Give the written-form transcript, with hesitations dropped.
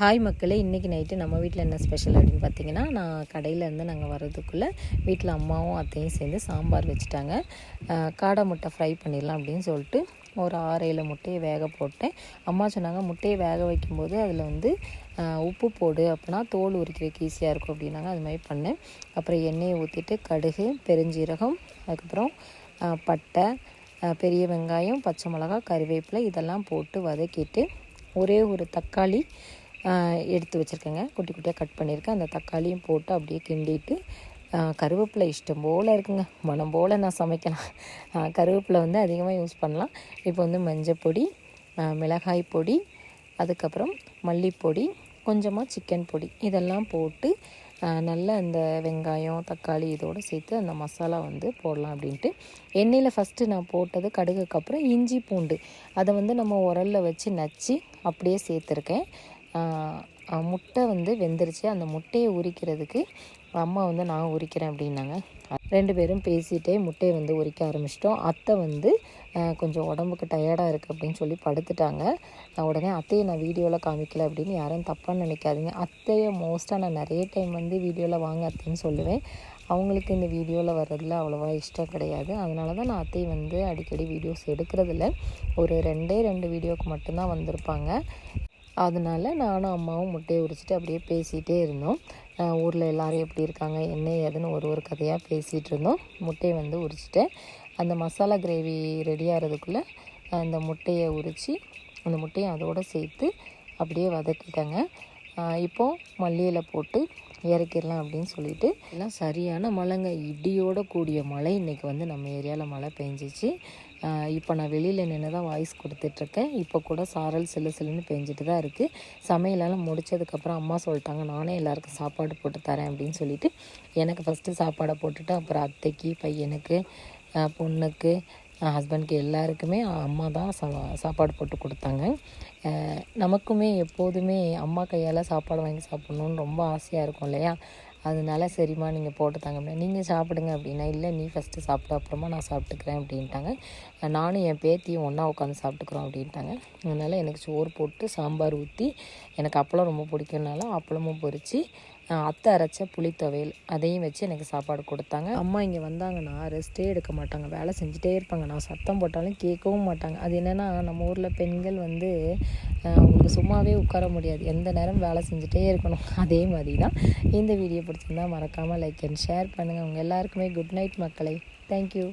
Hi மக்களே, இன்றைக்கி night நம்ம வீட்டில் என்ன ஸ்பெஷல் அப்படின்னு பார்த்தீங்கன்னா, நான் கடையிலேருந்து நாங்கள் வர்றதுக்குள்ளே வீட்டில் அம்மாவும் அத்தையும் சேர்ந்து சாம்பார் வச்சுட்டாங்க. காடை முட்டை ஃப்ரை பண்ணிடலாம் அப்படின்னு சொல்லிட்டு ஒரு 6-7 முட்டையை வேக போட்டேன். அம்மா சொன்னாங்க, முட்டையை வேக வைக்கும்போது அதில் வந்து உப்பு போடு, அப்படின்னா தோல் உரிக்கிறதுக்கு ஈஸியாக இருக்கும் அப்படின்னாங்க. அது மாதிரி பண்ணேன். அப்புறம் எண்ணெயை ஊற்றிட்டு கடுகு, பெருஞ்சீரகம், அதுக்கப்புறம் பட்டை, பெரிய வெங்காயம், பச்சை மிளகா, கறிவேப்பிலை இதெல்லாம் போட்டு வதக்கிட்டு ஒரே ஒரு தக்காளி எடுத்து வச்சுருக்கேங்க. குட்டி குட்டியாக கட் பண்ணியிருக்கேன். அந்த தக்காளியும் போட்டு அப்படியே கிண்டிட்டு கருவேப்பிலை இஷ்டம் போல் இருக்குங்க, மனம் போல் நான் சமைக்கலாம். கருவேப்பிலை வந்து அதிகமாக யூஸ் பண்ணலாம். இப்போ வந்து மஞ்சள் பொடி, மிளகாய் பொடி, அதுக்கப்புறம் மல்லிப்பொடி, கொஞ்சமாக சிக்கன் பொடி இதெல்லாம் போட்டு நல்லா இந்த வெங்காயம் தக்காளி இதோடு சேர்த்து அந்த மசாலா வந்து போடலாம் அப்படின்ட்டு எண்ணெயில் ஃபஸ்ட்டு நான் போட்டது. கடுகுக்கு அப்புறம் இஞ்சி பூண்டு அதை வந்து நம்ம உரலில் வச்சு நச்சு அப்படியே சேர்த்துருக்கேன். முட்டை வந்து வெந்துருச்சு. அந்த முட்டையை உரிக்கிறதுக்கு அம்மா வந்து நான் உரிக்கிறேன் அப்படின்னாங்க. 2 பேரும் பேசிகிட்டே முட்டையை வந்து உரிக்க ஆரம்பிச்சிட்டோம். அத்தை வந்து கொஞ்சம் உடம்புக்கு டயர்டாக இருக்குது அப்படின்னு சொல்லி படுத்துட்டாங்க. உடனே அத்தையை நான் வீடியோவில் காமிக்கல அப்படின்னு யாரும் தப்பாக நினைக்காதீங்க. அத்தையை மோஸ்ட்டாக நான் நிறைய டைம் வந்து வீடியோவில் வாங்க அத்தைன்னு சொல்லுவேன். அவங்களுக்கு இந்த வீடியோவில் வர்றதில் அவ்வளோவா இஷ்டம் கிடையாது. அதனால தான் நான் அத்தை வந்து அடிக்கடி வீடியோஸ் எடுக்கிறதில்ல. ஒரு 2 வீடியோவுக்கு மட்டும்தான் வந்திருப்பாங்க. அதனால நானும் அம்மாவும் முட்டையை உரிச்சிட்டு அப்படியே பேசிகிட்டே இருந்தோம். ஊரில் எல்லோரும் எப்படி இருக்காங்க, என்ன ஏதுன்னு ஒரு கதையாக பேசிகிட்டு இருந்தோம். முட்டையை வந்து உரிச்சிட்டேன். அந்த மசாலா கிரேவி ரெடி ஆகிறதுக்குள்ளே அந்த முட்டையை உரித்து அந்த முட்டையை அதோடு சேர்த்து அப்படியே வதக்கிட்டேங்க. இப்போது மல்லியில போட்டு இறக்கிடலாம் அப்படின்னு சொல்லிட்டு எல்லாம் சரியான மழைங்க, இடியோடு கூடிய மழை இன்றைக்கி வந்து நம்ம ஏரியாவில் மழை பெஞ்சிச்சு. இப்போ நான் வெளியில் நின்று தான் வாய்ஸ் கொடுத்துட்ருக்கேன். இப்போ கூட சாரல் சில்லுன்னு பெஞ்சிட்டு தான் இருக்குது. சமையலெல்லாம் முடித்ததுக்கப்புறம் அம்மா சொல்லிட்டாங்க, நானே எல்லாேருக்கும் சாப்பாடு போட்டு தரேன் அப்படின்னு சொல்லிட்டு எனக்கு ஃபஸ்ட்டு சாப்பாடை போட்டுட்டு அப்புறம் அத்தைக்கு, பையனுக்கு, பொண்ணுக்கு, ஹஸ்பண்டுக்கு எல்லாருக்குமே அம்மா தான் சாப்பாடு போட்டு கொடுத்தாங்க. நமக்குமே எப்போதுமே அம்மா கையால் சாப்பாடு வாங்கி சாப்பிட்ணுன்னு ரொம்ப ஆசையாக இருக்கும் இல்லையா? அதனால சரிம்மா நீங்கள் போட்டு தாங்க அப்படின்னா, நீங்கள் சாப்பிடுங்க அப்படின்னா, இல்லை நீ ஃபஸ்ட்டு சாப்பிட்டு அப்புறமா நான் சாப்பிட்டுக்கிறேன் அப்படின்ட்டாங்க. நானும் என் பேத்தியும் ஒன்றா உட்காந்து சாப்பிட்டுக்குறோம் அப்படின்ட்டாங்க. அதனால் எனக்கு சோறு போட்டு சாம்பார் ஊற்றி, எனக்கு அப்பளம் ரொம்ப பிடிக்கும்னால அப்பளமும் பொரித்து, அத்தை அரைச்ச புளி துவையல் அதையும் வச்சு எனக்கு சாப்பாடு கொடுத்தாங்க. அம்மா இங்கே வந்தாங்கன்னா ரெஸ்ட்டே எடுக்க மாட்டாங்க, வேலை செஞ்சுட்டே இருப்பாங்க. நான் சத்தம் போட்டாலும் கேட்கவும் மாட்டாங்க. அது என்னென்னா, நம்ம ஊரில் பெண்கள் வந்து அவங்களுக்கு சும்மாவே உட்கார முடியாது, எந்த நேரம் வேலை செஞ்சுட்டே இருக்கணும். அதே மாதிரி தான். இந்த வீடியோ பிடிச்சிருந்தால் மறக்காமல் லைக் அண்ட் ஷேர் பண்ணுங்கள். அவங்க எல்லாருக்குமே குட் நைட் மக்களே. தேங்க்யூ.